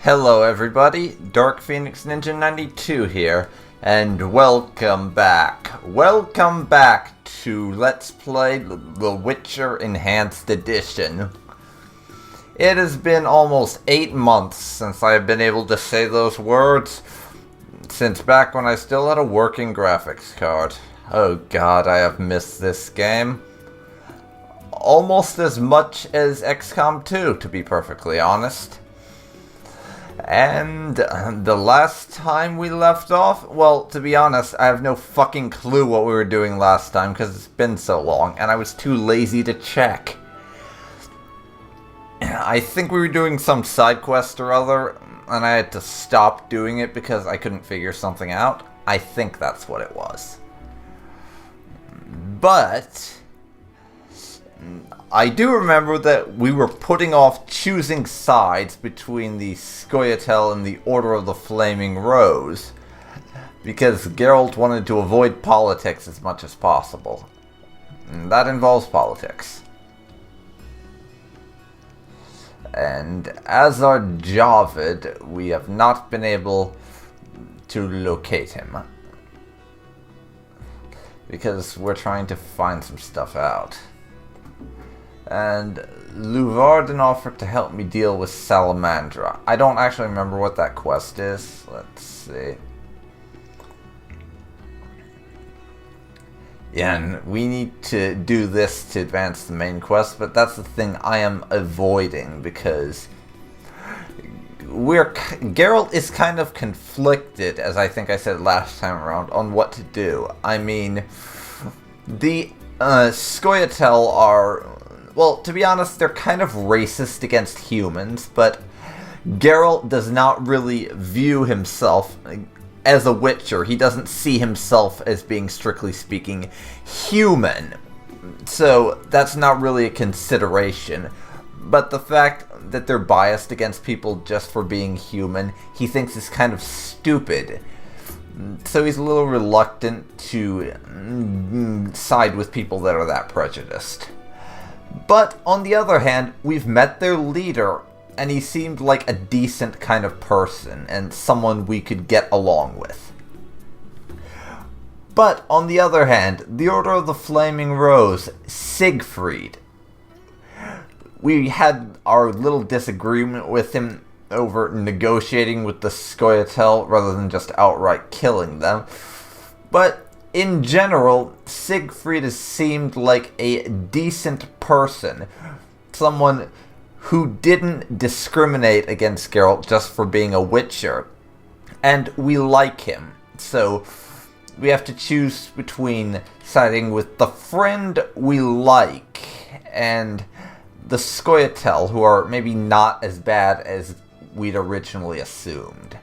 Hello everybody, Dark Phoenix Ninja 92 here, and welcome back. Welcome back to Let's Play The Witcher Enhanced Edition. It has been almost 8 months since I have been able to say those words, since back when I still had a working graphics card. Oh god, I have missed this game. Almost as much as XCOM 2, to be perfectly honest. And the last time we left off, well, to be honest, I have no fucking clue what we were doing last time because it's been so long, and I was too lazy to check. I think we were doing some side quest or other, and I had to stop doing it because I couldn't figure something out. I think that's what it was. But I do remember that we were putting off choosing sides between the Scoia'tael and the Order of the Flaming Rose, because Geralt wanted to avoid politics as much as possible. And that involves politics. And as our Javid, we have not been able to locate him, because we're trying to find some stuff out. And Luvarden offered to help me deal with Salamandra. I don't actually remember what that quest is. Let's see. Yeah, and we need to do this to advance the main quest, but that's the thing I am avoiding because Geralt is kind of conflicted, as I think I said last time around, on what to do. I mean, the Scoia'tael are, well, to be honest, they're kind of racist against humans, but Geralt does not really view himself as a Witcher. He doesn't see himself as being, strictly speaking, human. So that's not really a consideration. But the fact that they're biased against people just for being human, he thinks is kind of stupid. So he's a little reluctant to side with people that are that prejudiced. But, on the other hand, we've met their leader, and he seemed like a decent kind of person, and someone we could get along with. But, on the other hand, the Order of the Flaming Rose, Siegfried. We had our little disagreement with him over negotiating with the Scoia'tael rather than just outright killing them. But in general, Siegfried has seemed like a decent person. Someone who didn't discriminate against Geralt just for being a Witcher. And we like him. So we have to choose between siding with the friend we like and the Scoia'tael, who are maybe not as bad as we'd originally assumed.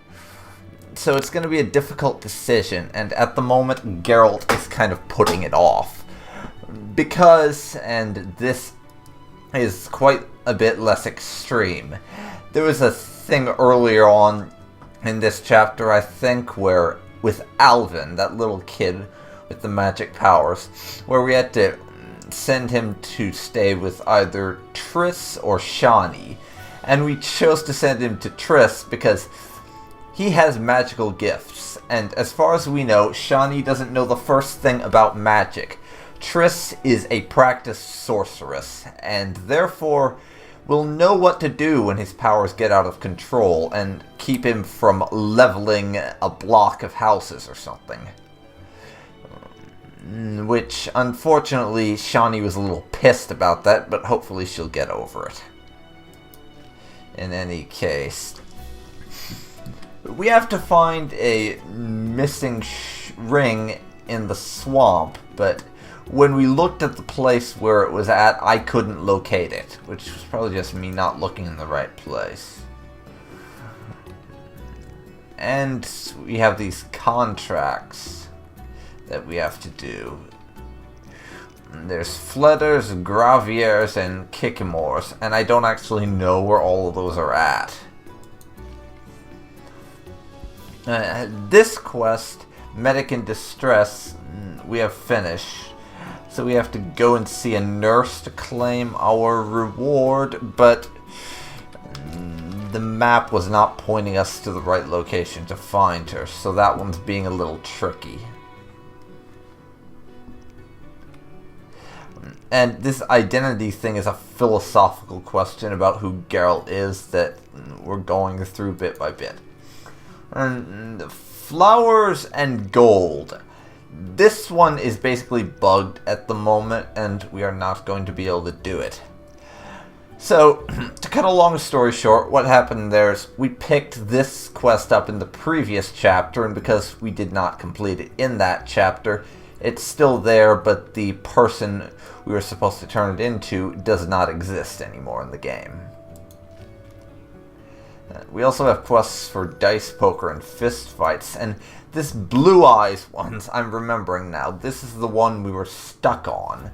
So it's going to be a difficult decision, and at the moment, Geralt is kind of putting it off. Because, and this is quite a bit less extreme, there was a thing earlier on in this chapter, I think, where, with Alvin, that little kid with the magic powers, where we had to send him to stay with either Triss or Shani. And we chose to send him to Triss because he has magical gifts, and as far as we know, Shani doesn't know the first thing about magic. Triss is a practiced sorceress, and therefore will know what to do when his powers get out of control and keep him from leveling a block of houses or something. Which, unfortunately, Shani was a little pissed about that, but hopefully she'll get over it. In any case, we have to find a missing ring in the swamp, but when we looked at the place where it was at, I couldn't locate it, which was probably just me not looking in the right place. And we have these contracts that we have to do. There's Fledders, Graviers, and Kikimors, and I don't actually know where all of those are at. This quest, Medic in Distress, we have finished. So we have to go and see a nurse to claim our reward, but the map was not pointing us to the right location to find her, so that one's being a little tricky. And this identity thing is a philosophical question about who Geralt is that we're going through bit by bit. And flowers and gold. This one is basically bugged at the moment, and we are not going to be able to do it. So, to cut a long story short, what happened there is we picked this quest up in the previous chapter, and because we did not complete it in that chapter, it's still there, but the person we were supposed to turn it into does not exist anymore in the game. We also have quests for dice poker and fist fights, and this Blue Eyes one, I'm remembering now, this is the one we were stuck on.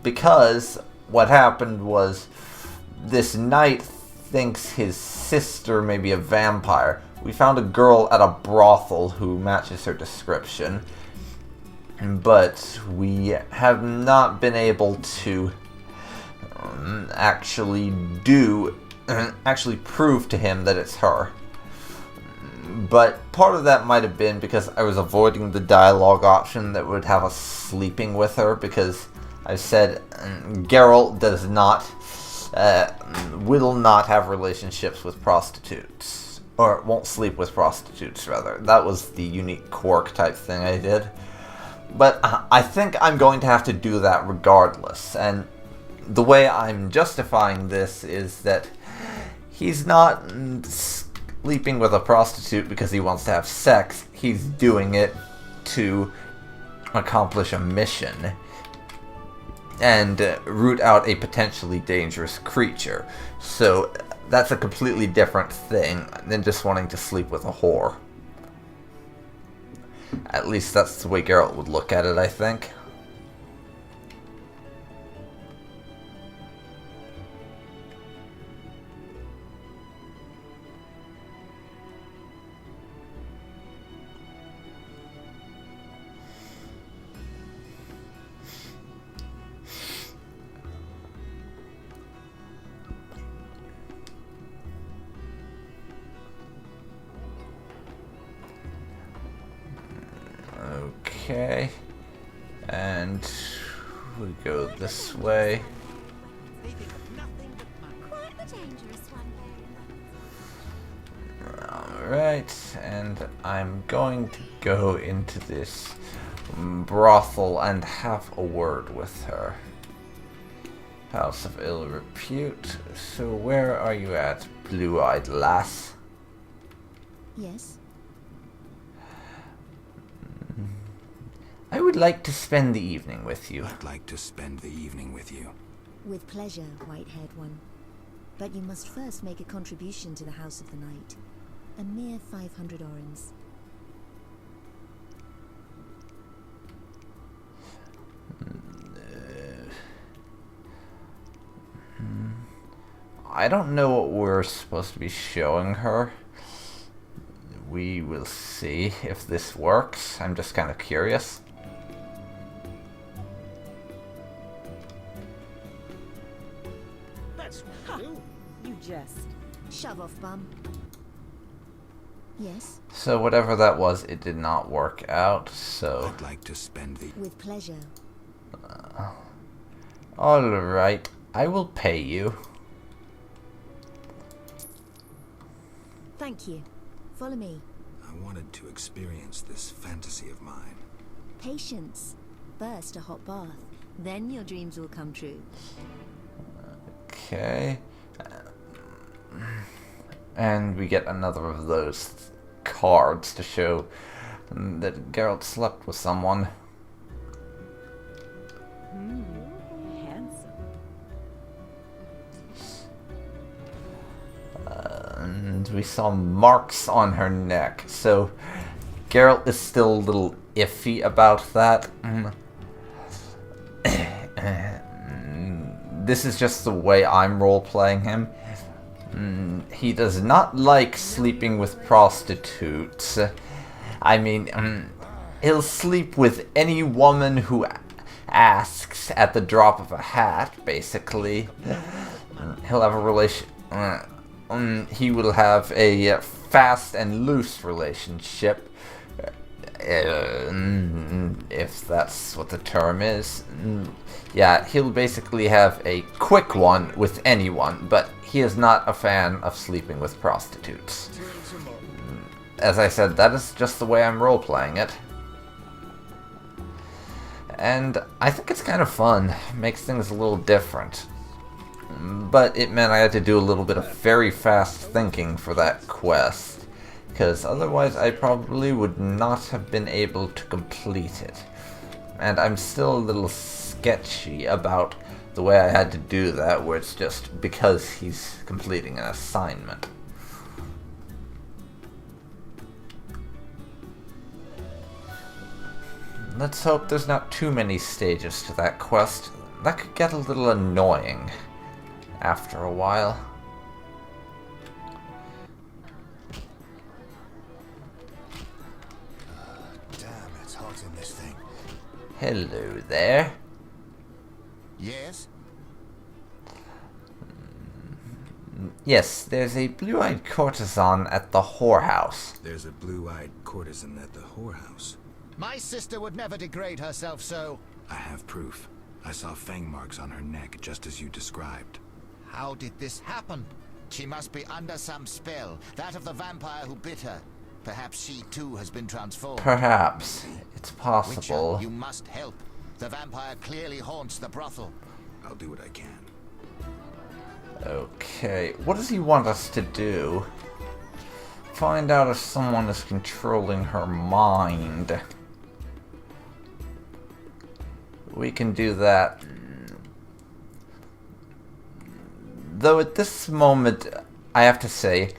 Because what happened was, this knight thinks his sister may be a vampire. We found a girl at a brothel who matches her description, but we have not been able to actually prove to him that it's her. But part of that might have been because I was avoiding the dialogue option that would have us sleeping with her, because I said Geralt does not, will not have relationships with prostitutes. Or won't sleep with prostitutes, rather. That was the unique quirk type thing I did. But I think I'm going to have to do that regardless, and the way I'm justifying this is that he's not sleeping with a prostitute because he wants to have sex. He's doing it to accomplish a mission and root out a potentially dangerous creature. So that's a completely different thing than just wanting to sleep with a whore. At least that's the way Geralt would look at it, I think. Okay, and we go this way. Alright, and I'm going to go into this brothel and have a word with her. House of ill repute. So where are you at, blue-eyed lass? Yes. I would like to spend the evening with you. I'd like to spend the evening with you. With pleasure, white-haired one. But you must first make a contribution to the House of the Night. A mere 500 orens. I don't know what we're supposed to be showing her. We will see if this works. I'm just kind of curious. That's what you do. You jest. Shove off, bum. Yes? So whatever that was, it did not work out, so... I'd like to spend the... With pleasure. Alright, I will pay you. Thank you. Follow me. I wanted to experience this fantasy of mine. Patience. First a hot bath. Then your dreams will come true. Okay. And we get another of those cards to show that Geralt slept with someone. Handsome. And we saw marks on her neck, so Geralt is still a little iffy about that. This is just the way I'm role-playing him. He does not like sleeping with prostitutes. I mean, he'll sleep with any woman who asks at the drop of a hat, basically. He'll have a he will have a fast and loose relationship, if that's what the term is. Yeah, he'll basically have a quick one with anyone, but he is not a fan of sleeping with prostitutes. As I said, that is just the way I'm role-playing it. And I think it's kind of fun. Makes things a little different. But it meant I had to do a little bit of very fast thinking for that quest, because otherwise I probably would not have been able to complete it. And I'm still a little sketchy about the way I had to do that, where it's just because he's completing an assignment. Let's hope there's not too many stages to that quest. That could get a little annoying after a while. Damn, it's hot in this thing. Hello there. Yes? Yes, there's a blue-eyed courtesan at the whorehouse. There's a blue-eyed courtesan at the whorehouse. My sister would never degrade herself so. I have proof. I saw fang marks on her neck, just as you described. How did this happen? She must be under some spell, that of the vampire who bit her. Perhaps she too has been transformed. Perhaps. It's possible. Witcher, you must help. The vampire clearly haunts the brothel. I'll do what I can. Okay, what does he want us to do? Find out if someone is controlling her mind. We can do that. Though at this moment, I have to say,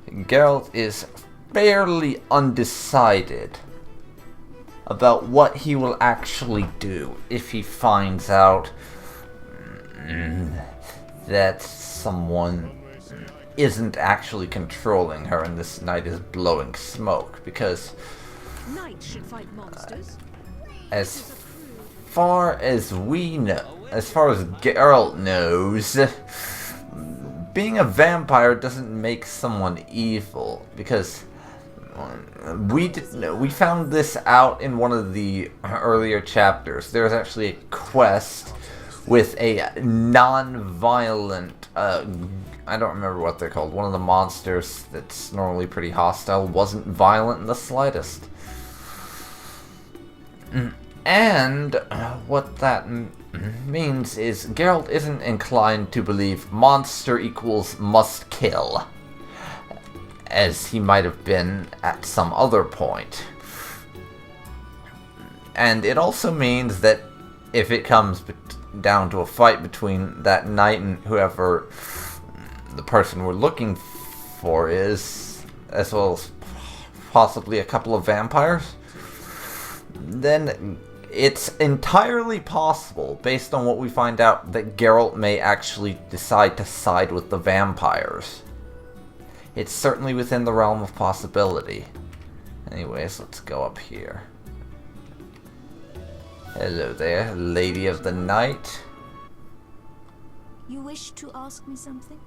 Geralt is fairly undecided about what he will actually do if he finds out that someone isn't actually controlling her and this knight is blowing smoke, because Knights should fight monsters. as far as we know, as far as Geralt knows, being a vampire doesn't make someone evil, because we found this out in one of the earlier chapters. There's actually a quest with a non-violent, I don't remember what they're called, one of the monsters that's normally pretty hostile wasn't violent in the slightest. And what that means is Geralt isn't inclined to believe monster equals must kill, as he might have been at some other point. And it also means that if it comes down to a fight between that knight and whoever the person we're looking for is, as well as possibly a couple of vampires, then it's entirely possible, based on what we find out, that Geralt may actually decide to side with the vampires. It's certainly within the realm of possibility. Anyways, let's go up here. Hello there, Lady of the Night. You wish to ask me something?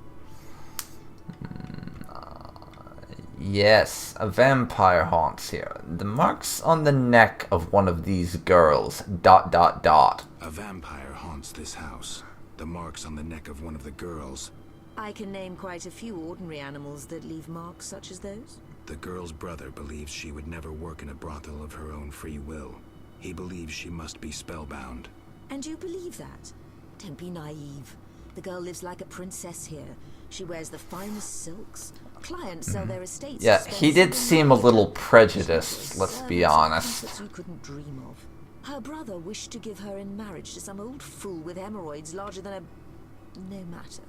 Yes, a vampire haunts here. The marks on the neck of one of these girls, ... A vampire haunts this house. The marks on the neck of one of the girls. I can name quite a few ordinary animals that leave marks such as those. The girl's brother believes she would never work in a brothel of her own free will. He believes she must be spellbound. And you believe that? Don't be naive. The girl lives like a princess here. She wears the finest silks. Clients sell their estates. Yeah, he did seem a little prejudiced, let's be honest. That you couldn't dream of. Her brother wished to give her in marriage to some old fool with hemorrhoids larger than a... no matter.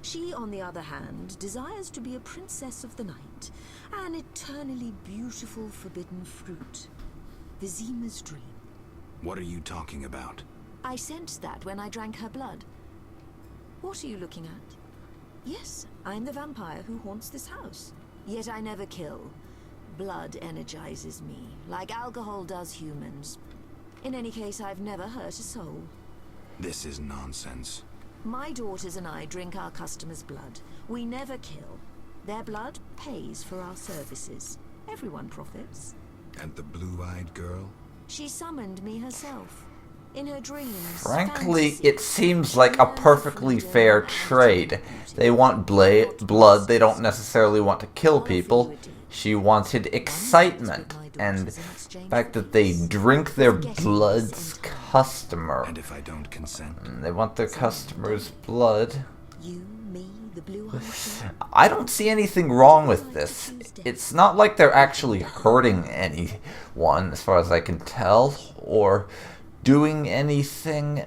She, on the other hand, desires to be a princess of the night, an eternally beautiful forbidden fruit. Vizima's dream. What are you talking about? I sensed that when I drank her blood. What are you looking at? Yes, I'm the vampire who haunts this house. Yet I never kill. Blood energizes me, like alcohol does humans. In any case, I've never hurt a soul. This is nonsense. My daughters and I drink our customers' blood. We never kill. Their blood pays for our services. Everyone profits. And the blue-eyed girl? She summoned me herself. In her dreams. Frankly, fantasy, it seems like a perfectly fair trade. They want blood, they don't necessarily want to kill people. She wanted excitement, and the fact that they drink their blood's customer. And if I don't consent? They want their customer's blood. You, me, the blue-eyed girl? I don't see anything wrong with this. It's not like they're actually hurting anyone, as far as I can tell, or doing anything.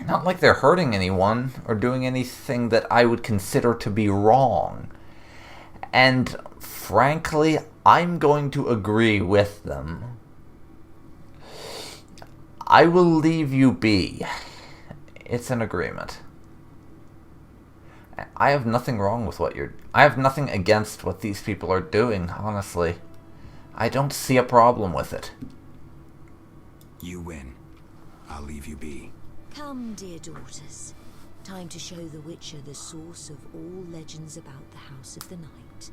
Not like they're hurting anyone, or doing anything that I would consider to be wrong. And frankly, I'm going to agree with them. I will leave you be. It's an agreement. I have nothing wrong with I have nothing against what these people are doing, honestly. I don't see a problem with it. You win. I'll leave you be. Come, dear daughters. Time to show the Witcher the source of all legends about the House of the Night.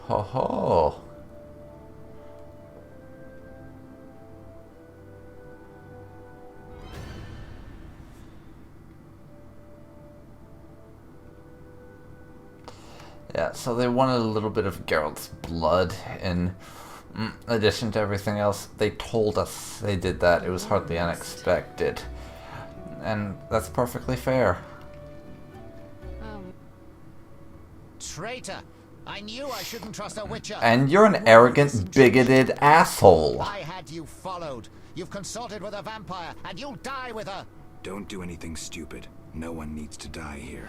Ho ho. Yeah, so they wanted a little bit of Geralt's blood in addition to everything else. They told us they did that. It was hardly unexpected. And that's perfectly fair. Traitor! I knew I shouldn't trust a Witcher. And you're an arrogant, bigoted asshole. I had you followed. You've consulted with a vampire, and you'll die with her. Don't do anything stupid. No one needs to die here.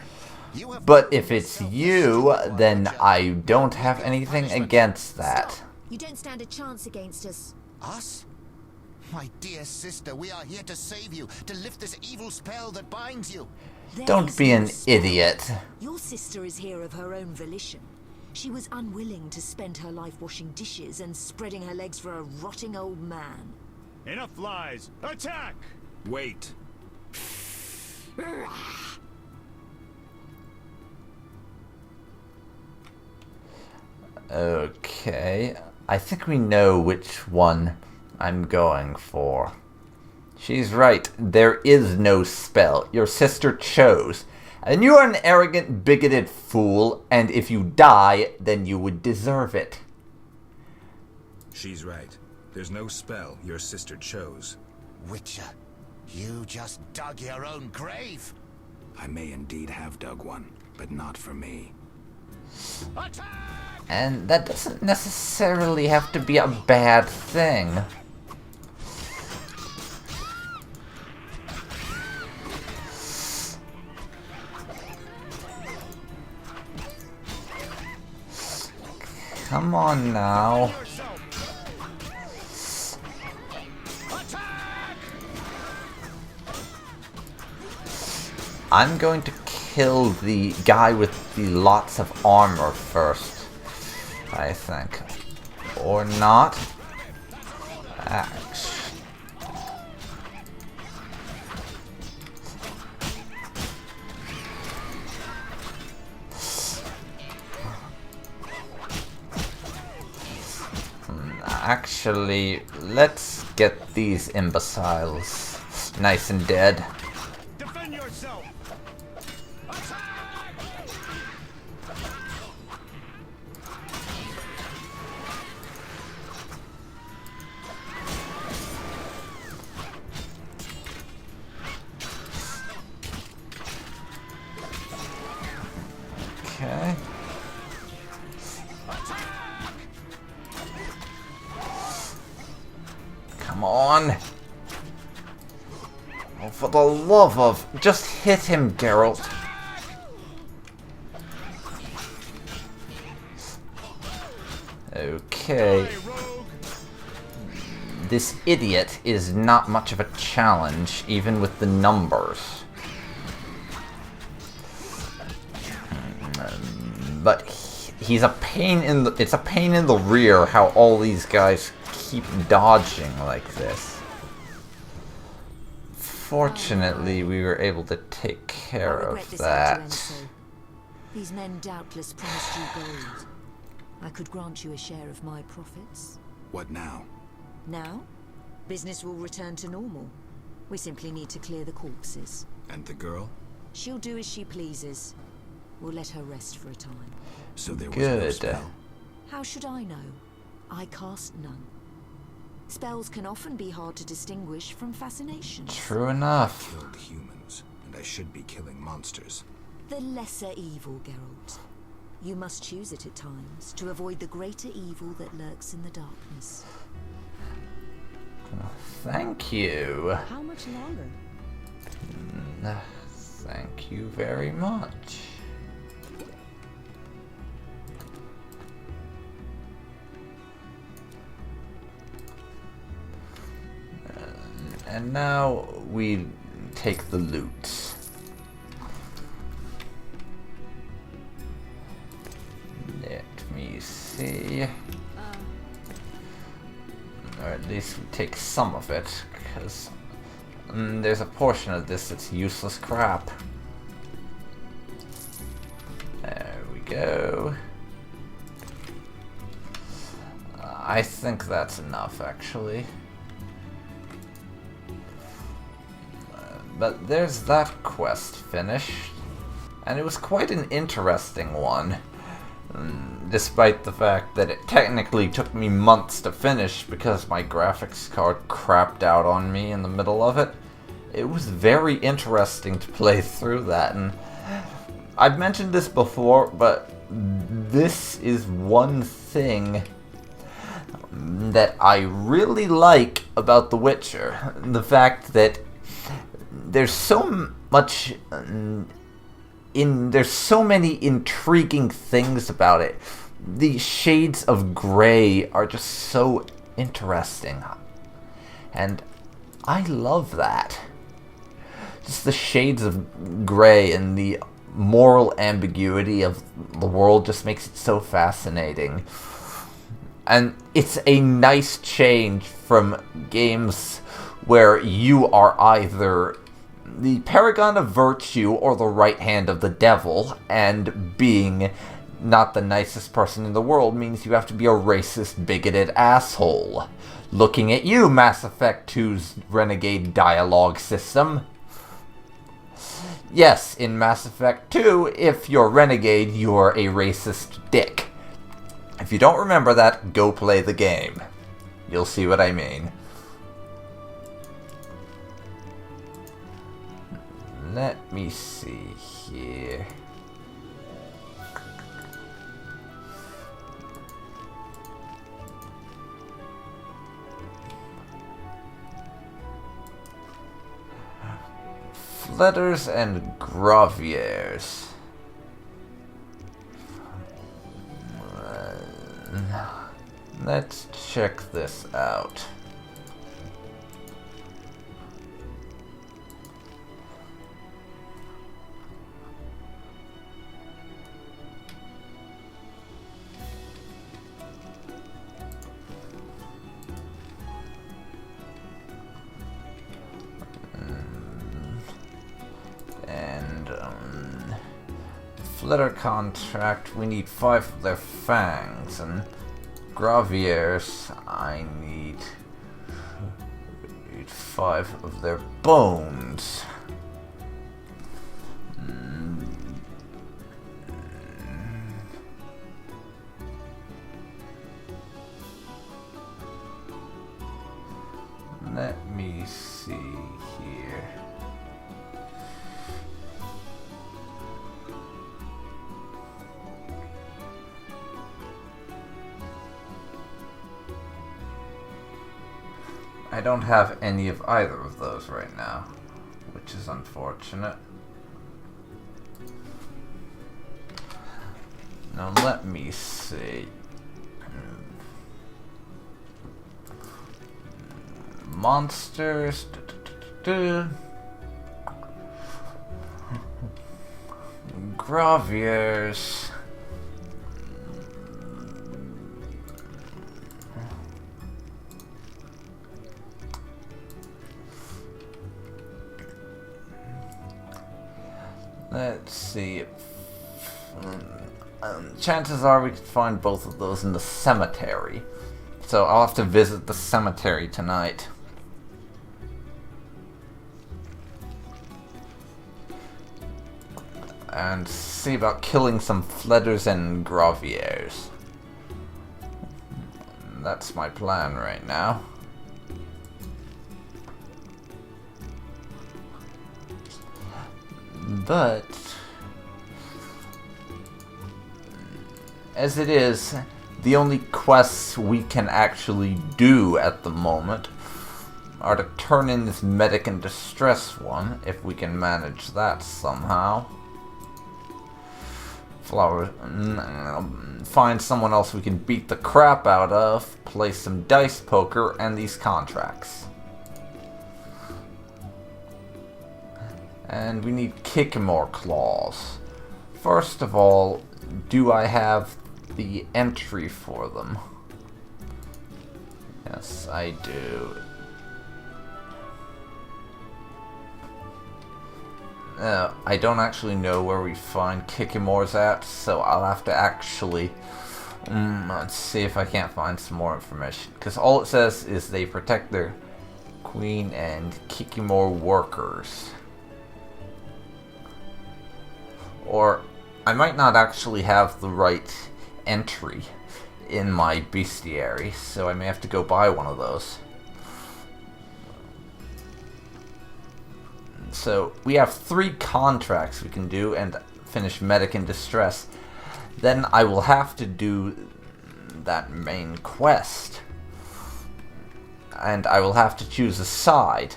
But if it's you, then I don't have anything against that. You don't stand a chance against us. Us? My dear sister, we are here to save you, to lift this evil spell that binds you. Don't be an idiot. Your sister is here of her own volition. She was unwilling to spend her life washing dishes and spreading her legs for a rotting old man. Enough lies! Attack! Wait. Okay, I think we know which one I'm going for. She's right, there is no spell. Your sister chose. And you are an arrogant, bigoted fool, and if you die, then you would deserve it. She's right. There's no spell your sister chose. Witcher, you just dug your own grave. I may indeed have dug one, but not for me. Attack! And that doesn't necessarily have to be a bad thing. Come on now. I'm going to kill the guy with the lots of armor first, I think. Or not. Actually, let's get these imbeciles nice and dead. Defend yourself! Okay. Come on. Oh, for the love of... Just hit him, Geralt. Okay. This idiot is not much of a challenge, even with the numbers. But he's a pain in the, it's a pain in the rear how all these guys keep dodging like this. Fortunately, we were able to take care of that. These men doubtless promised you gold. I could grant you a share of my profits. What now? Now, business will return to normal. We simply need to clear the corpses. And the girl? She'll do as she pleases. We'll let her rest for a time. So there was no Good. spell. How should I know? I cast none. Spells can often be hard to distinguish from fascinations. True enough. Killed humans, and I should be killing monsters. The lesser evil, Geralt. You must choose it at times to avoid the greater evil that lurks in the darkness. Thank you. How much longer? Thank you very much. And now we take the loot. Let me see. Or at least we take some of it, because there's a portion of this that's useless crap. There we go. I think that's enough, actually. But there's that quest finished, and it was quite an interesting one, despite the fact that it technically took me months to finish because my graphics card crapped out on me in the middle of it. It was very interesting to play through that, and I've mentioned this before, but this is one thing that I really like about The Witcher. The fact that there's so much there's so many intriguing things about it. The shades of gray are just so interesting, and I love that. Just the shades of gray and the moral ambiguity of the world just makes it so fascinating. And it's a nice change from games where you are either the paragon of virtue or the right hand of the devil, and being not the nicest person in the world means you have to be a racist, bigoted asshole. Looking at you, Mass Effect 2's renegade dialogue system. Yes, in Mass Effect 2, if you're renegade, you're a racist dick. If you don't remember that, go play the game. You'll see what I mean. Let me see here. Fletters and Graviers. Let's check this out. Flitter contract, we need 5 of their fangs, and Graviers, I need 5 of their bones. Let me see here. I don't have any of either of those right now, which is unfortunate. Now let me see. Monsters. Graviers. Let's see. Chances are we could find both of those in the cemetery. So I'll have to visit the cemetery tonight. And see about killing some Fledders and Graviers. That's my plan right now. But as it is, the only quests we can actually do at the moment are to turn in this medic in distress one, if we can manage that somehow. Find someone else we can beat the crap out of, play some dice poker, and these contracts. And we need Kickmore claws. First of all, do I have the entry for them? Yes, I do. I don't actually know where we find Kickmores at, so I'll have to actually let's see if I can't find some more information. Because all it says is they protect their queen and Kickmore workers. Or I might not actually have the right entry in my bestiary, so I may have to go buy one of those. So we have 3 contracts we can do and finish Medic in Distress. Then I will have to do that main quest. And I will have to choose a side.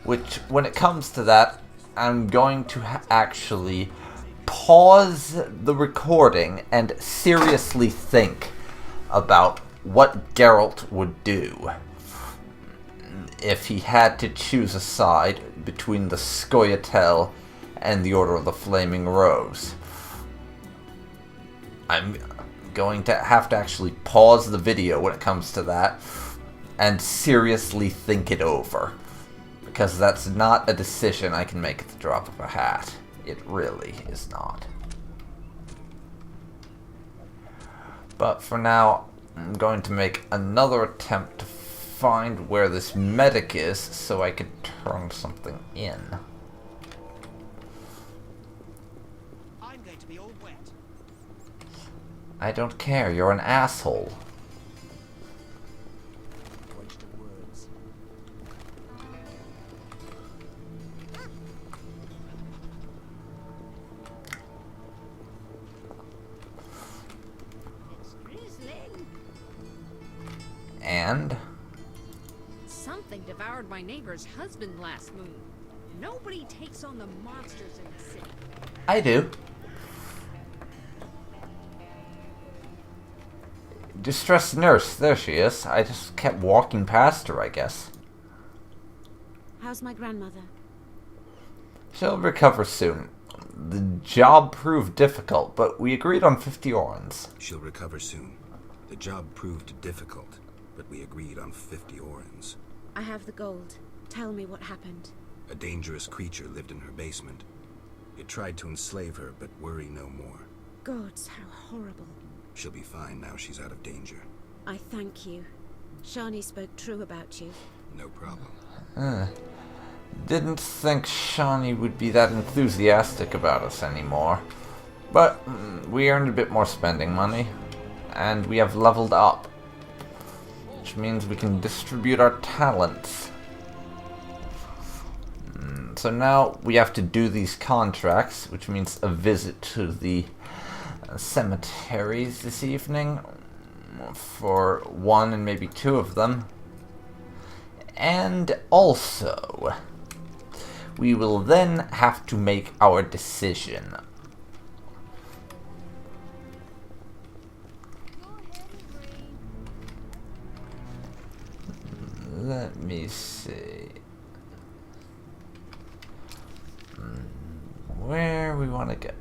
Which, when it comes to that, I'm going to actually pause the recording and seriously think about what Geralt would do if he had to choose a side between the Scoia'tael and the Order of the Flaming Rose. I'm going to have to actually pause the video when it comes to that and seriously think it over, because that's not a decision I can make at the drop of a hat. It really is not. But for now, I'm going to make another attempt to find where this medic is so I could turn something in. I'm going to be all wet. I don't care, you're an asshole. Waste of words. It's drizzling. And Something devoured my neighbor's husband last moon. Nobody takes on the monsters in the city. I do. Distressed nurse, there she is. I just kept walking past her, I guess. How's my grandmother? She'll recover soon. The job proved difficult, but we agreed on 50 orens. She'll recover soon. The job proved difficult, but we agreed on 50 orens. I have the gold. Tell me what happened. A dangerous creature lived in her basement. It tried to enslave her, but worry no more. Gods, how horrible. She'll be fine now she's out of danger. I thank you. Shani spoke true about you. No problem. Didn't think Shani would be that enthusiastic about us anymore. But we earned a bit more spending money, and we have leveled up, which means we can distribute our talents. So now we have to do these contracts, which means a visit to the cemeteries this evening for 1 and maybe 2 of them. And also, we will then have to make our decision. Let me see. Where we want to get.